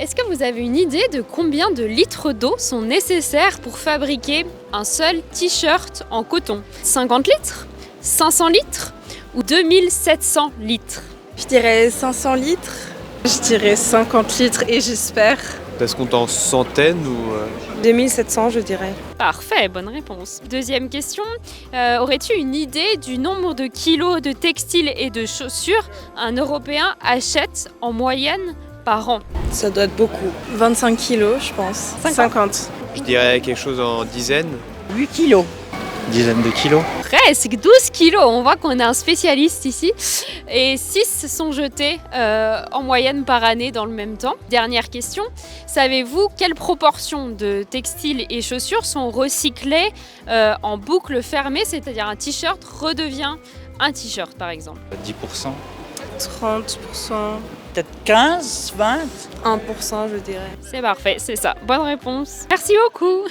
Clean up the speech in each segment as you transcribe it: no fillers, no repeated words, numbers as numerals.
Est-ce que vous avez une idée de combien de litres d'eau sont nécessaires pour fabriquer un seul t-shirt en coton? 50 litres? 500 litres? Ou 2700 litres? Je dirais 500 litres. Je dirais 50 litres et j'espère. Est-ce qu'on est en centaines ou 2700, je dirais. Parfait, bonne réponse. Deuxième question, aurais-tu une idée du nombre de kilos de textiles et de chaussures un Européen achète en moyenne par an? Ça doit être beaucoup. 25 kilos, je pense. 50. je dirais quelque chose en dizaines? 8 kilos. Dizaine de kilos. Presque 12 kilos, on voit qu'on a un spécialiste ici. Et 6 sont jetés en moyenne par année dans le même temps. Dernière question, savez-vous quelle proportion de textiles et chaussures sont recyclés en boucle fermée, c'est-à-dire un t-shirt redevient un t-shirt par exemple? 10%. 30%. Peut-être 15, 20. 1%, je dirais. C'est parfait, c'est ça. Bonne réponse. Merci beaucoup.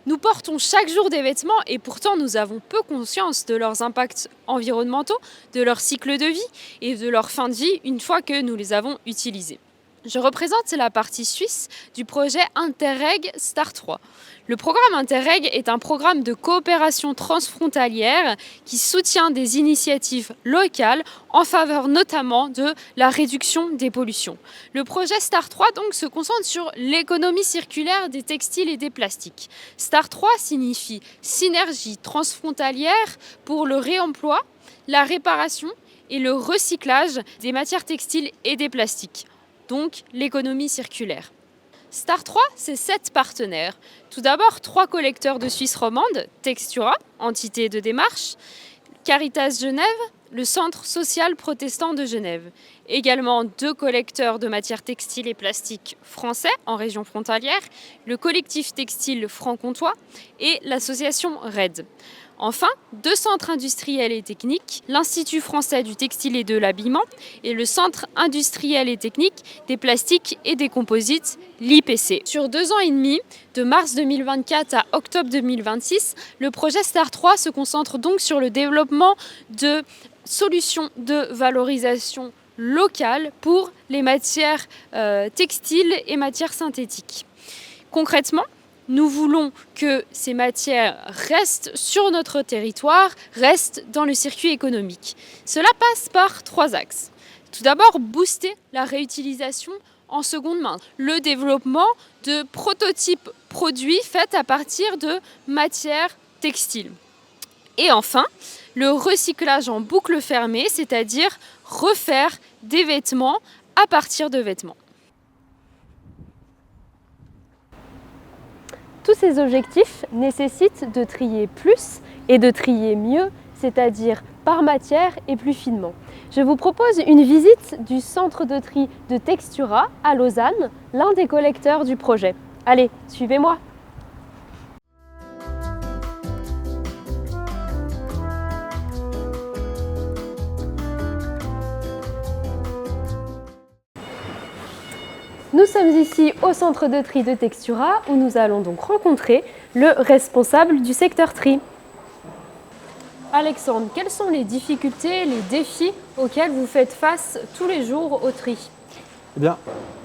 Nous portons chaque jour des vêtements et pourtant nous avons peu conscience de leurs impacts environnementaux, de leur cycle de vie et de leur fin de vie une fois que nous les avons utilisés. Je représente la partie suisse du projet Interreg Star 3. Le programme Interreg est un programme de coopération transfrontalière qui soutient des initiatives locales en faveur notamment de la réduction des pollutions. Le projet Star 3 donc se concentre sur l'économie circulaire des textiles et des plastiques. Star 3 signifie synergie transfrontalière pour le réemploi, la réparation et le recyclage des matières textiles et des plastiques. Donc l'économie circulaire. Star 3, c'est 7 partenaires. Tout d'abord, 3 collecteurs de Suisse romande, Textura, entité de démarche, Caritas Genève, le Centre social protestant de Genève. Également 2 collecteurs de matières textiles et plastiques français en région frontalière, le collectif textile franc-comtois et l'association RED. Enfin, 2 centres industriels et techniques, l'Institut français du textile et de l'habillement et le Centre industriel et technique des plastiques et des composites, l'IPC. Sur 2 ans et demi, de mars 2024 à octobre 2026, le projet Star 3 se concentre donc sur le développement de solutions de valorisation locale pour les matières textiles et matières synthétiques. Concrètement, nous voulons que ces matières restent sur notre territoire, restent dans le circuit économique. Cela passe par 3 axes. Tout d'abord, booster la réutilisation en seconde main, le développement de prototypes produits faits à partir de matières textiles. Et enfin, le recyclage en boucle fermée, c'est-à-dire refaire des vêtements à partir de vêtements. Tous ces objectifs nécessitent de trier plus et de trier mieux, c'est-à-dire par matière et plus finement. Je vous propose une visite du centre de tri de Textura à Lausanne, l'un des collecteurs du projet. Allez, suivez-moi! Nous sommes ici au centre de tri de Textura où nous allons donc rencontrer le responsable du secteur tri. Alexandre, quelles sont les difficultés, les défis auxquels vous faites face tous les jours au tri? Eh bien,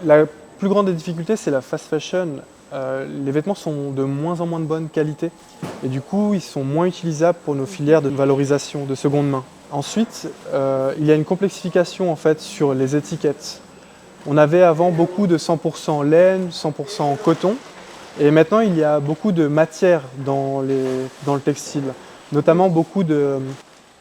la plus grande des difficultés, c'est la fast fashion. Les vêtements sont de moins en moins de bonne qualité et du coup, ils sont moins utilisables pour nos filières de valorisation de seconde main. Ensuite, il y a une complexification en fait sur les étiquettes. On avait avant beaucoup de 100% laine, 100% coton et maintenant il y a beaucoup de matière dans le textile, notamment beaucoup de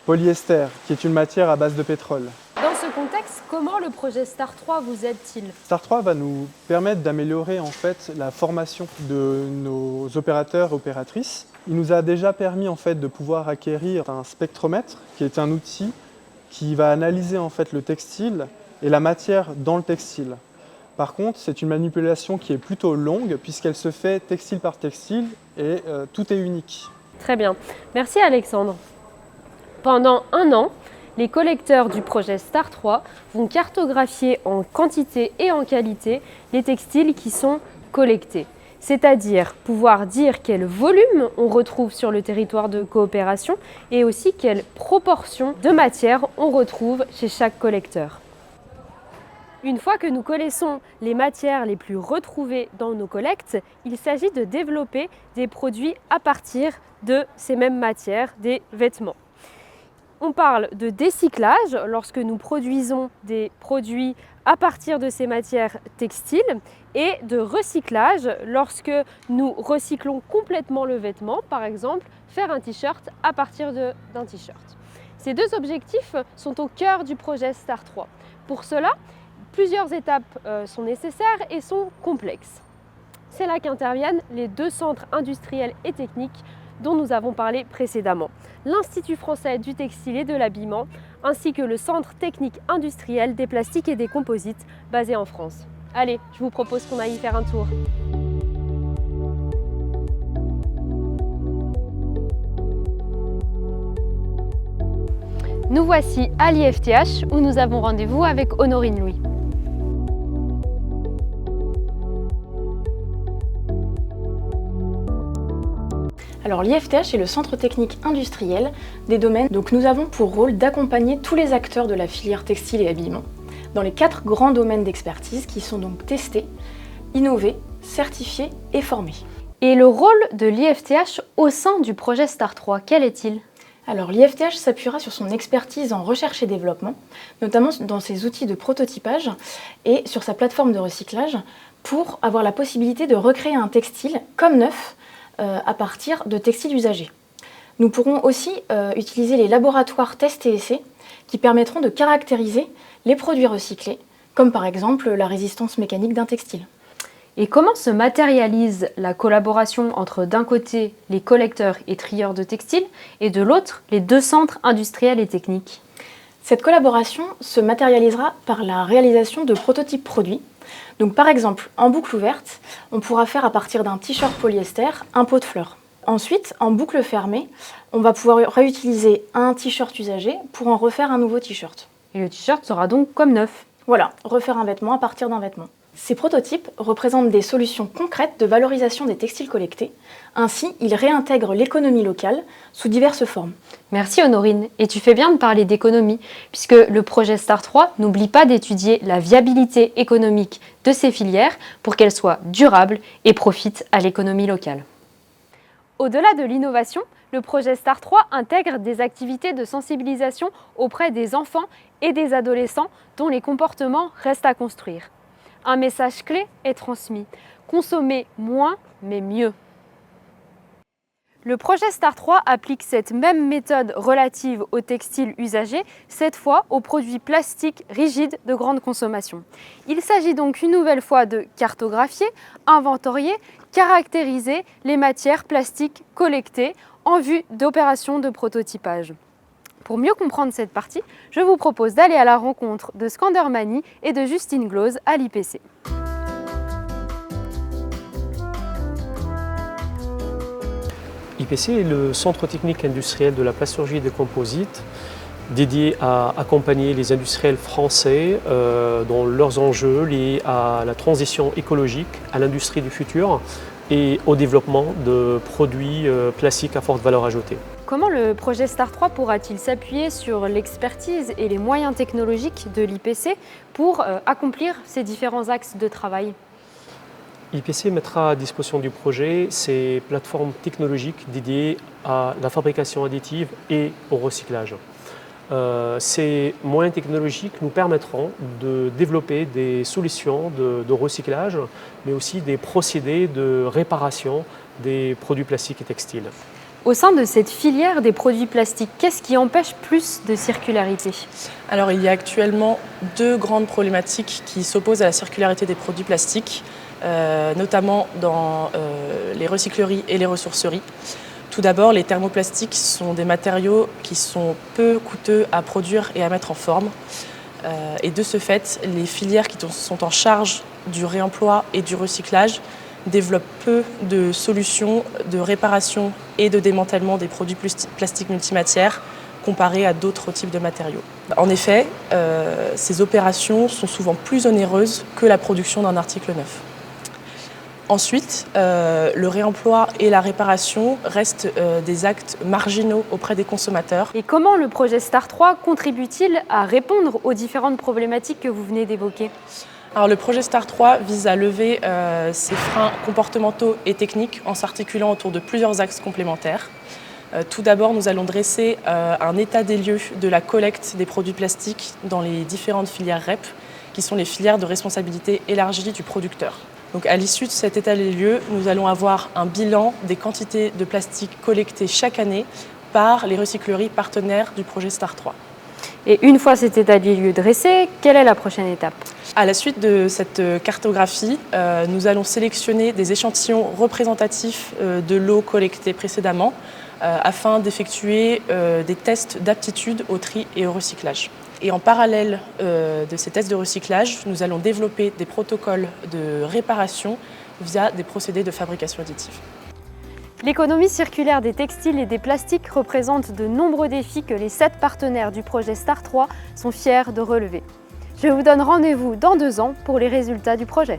polyester qui est une matière à base de pétrole. Dans ce contexte, comment le projet Star 3 vous aide-t-il? Star 3 va nous permettre d'améliorer en fait la formation de nos opérateurs et opératrices. Il nous a déjà permis en fait de pouvoir acquérir un spectromètre qui est un outil qui va analyser en fait le textile et la matière dans le textile. Par contre, c'est une manipulation qui est plutôt longue puisqu'elle se fait textile par textile et tout est unique. Très bien. Merci Alexandre. Pendant 1 an, les collecteurs du projet Star 3 vont cartographier en quantité et en qualité les textiles qui sont collectés. C'est-à-dire pouvoir dire quel volume on retrouve sur le territoire de coopération et aussi quelle proportion de matière on retrouve chez chaque collecteur. Une fois que nous connaissons les matières les plus retrouvées dans nos collectes, il s'agit de développer des produits à partir de ces mêmes matières, des vêtements. On parle de décyclage lorsque nous produisons des produits à partir de ces matières textiles et de recyclage lorsque nous recyclons complètement le vêtement, par exemple faire un t-shirt à partir d'un t-shirt. Ces deux objectifs sont au cœur du projet STAR 3. Pour cela, plusieurs étapes sont nécessaires et sont complexes. C'est là qu'interviennent les deux centres industriels et techniques dont nous avons parlé précédemment. L'Institut français du textile et de l'habillement, ainsi que le Centre technique industriel des plastiques et des composites basé en France. Allez, je vous propose qu'on aille y faire un tour. Nous voici à l'IFTH où nous avons rendez-vous avec Honorine Louis. Alors l'IFTH est le centre technique industriel des domaines. Donc nous avons pour rôle d'accompagner tous les acteurs de la filière textile et habillement dans les 4 grands domaines d'expertise qui sont donc testés, innovés, certifiés et formés. Et le rôle de l'IFTH au sein du projet STAR 3, quel est-il ? Alors l'IFTH s'appuiera sur son expertise en recherche et développement, notamment dans ses outils de prototypage et sur sa plateforme de recyclage pour avoir la possibilité de recréer un textile comme neuf à partir de textiles usagés. Nous pourrons aussi utiliser les laboratoires tests et essais qui permettront de caractériser les produits recyclés, comme par exemple la résistance mécanique d'un textile. Et comment se matérialise la collaboration entre d'un côté les collecteurs et trieurs de textiles et de l'autre les deux centres industriels et techniques ? Cette collaboration se matérialisera par la réalisation de prototypes produits. Donc par exemple, en boucle ouverte, on pourra faire à partir d'un t-shirt polyester un pot de fleurs. Ensuite, en boucle fermée, on va pouvoir réutiliser un t-shirt usagé pour en refaire un nouveau t-shirt. Et le t-shirt sera donc comme neuf. Voilà, refaire un vêtement à partir d'un vêtement. Ces prototypes représentent des solutions concrètes de valorisation des textiles collectés. Ainsi, ils réintègrent l'économie locale sous diverses formes. Merci Honorine, et tu fais bien de parler d'économie, puisque le projet STAR 3 n'oublie pas d'étudier la viabilité économique de ces filières pour qu'elles soient durables et profitent à l'économie locale. Au-delà de l'innovation, le projet STAR 3 intègre des activités de sensibilisation auprès des enfants et des adolescents dont les comportements restent à construire. Un message clé est transmis. Consommer moins, mais mieux. Le projet STAR 3 applique cette même méthode relative aux textiles usagés, cette fois aux produits plastiques rigides de grande consommation. Il s'agit donc une nouvelle fois de cartographier, inventorier, caractériser les matières plastiques collectées en vue d'opérations de prototypage. Pour mieux comprendre cette partie, je vous propose d'aller à la rencontre de Skander Mani et de Justine Glose à l'IPC. IPC est le centre technique industriel de la plasturgie et des composites, dédié à accompagner les industriels français dans leurs enjeux liés à la transition écologique, à l'industrie du futur et au développement de produits plastiques à forte valeur ajoutée. Comment le projet STAR 3 pourra-t-il s'appuyer sur l'expertise et les moyens technologiques de l'IPC pour accomplir ces différents axes de travail ? IPC mettra à disposition du projet ces plateformes technologiques dédiées à la fabrication additive et au recyclage. Ces moyens technologiques nous permettront de développer des solutions de recyclage, mais aussi des procédés de réparation des produits plastiques et textiles. Au sein de cette filière des produits plastiques, qu'est-ce qui empêche plus de circularité ? Alors il y a actuellement 2 grandes problématiques qui s'opposent à la circularité des produits plastiques, notamment dans les recycleries et les ressourceries. Tout d'abord, les thermoplastiques sont des matériaux qui sont peu coûteux à produire et à mettre en forme. Et de ce fait, les filières qui sont en charge du réemploi et du recyclage développent peu de solutions de réparation et de démantèlement des produits plastiques multimatières comparés à d'autres types de matériaux. En effet, ces opérations sont souvent plus onéreuses que la production d'un article neuf. Ensuite, le réemploi et la réparation restent des actes marginaux auprès des consommateurs. Et comment le projet STAR 3 contribue-t-il à répondre aux différentes problématiques que vous venez d'évoquer ? Alors, le projet STAR 3 vise à lever ces freins comportementaux et techniques en s'articulant autour de plusieurs axes complémentaires. Tout d'abord, nous allons dresser un état des lieux de la collecte des produits plastiques dans les différentes filières REP, qui sont les filières de responsabilité élargie du producteur. Donc, à l'issue de cet état des lieux, nous allons avoir un bilan des quantités de plastique collectées chaque année par les recycleries partenaires du projet STAR 3. Et une fois cet état des lieux dressé, quelle est la prochaine étape ? À la suite de cette cartographie, nous allons sélectionner des échantillons représentatifs de l'eau collectée précédemment afin d'effectuer des tests d'aptitude au tri et au recyclage. Et en parallèle de ces tests de recyclage, nous allons développer des protocoles de réparation via des procédés de fabrication additive. L'économie circulaire des textiles et des plastiques représente de nombreux défis que les 7 partenaires du projet STAR 3 sont fiers de relever. Je vous donne rendez-vous dans 2 ans pour les résultats du projet.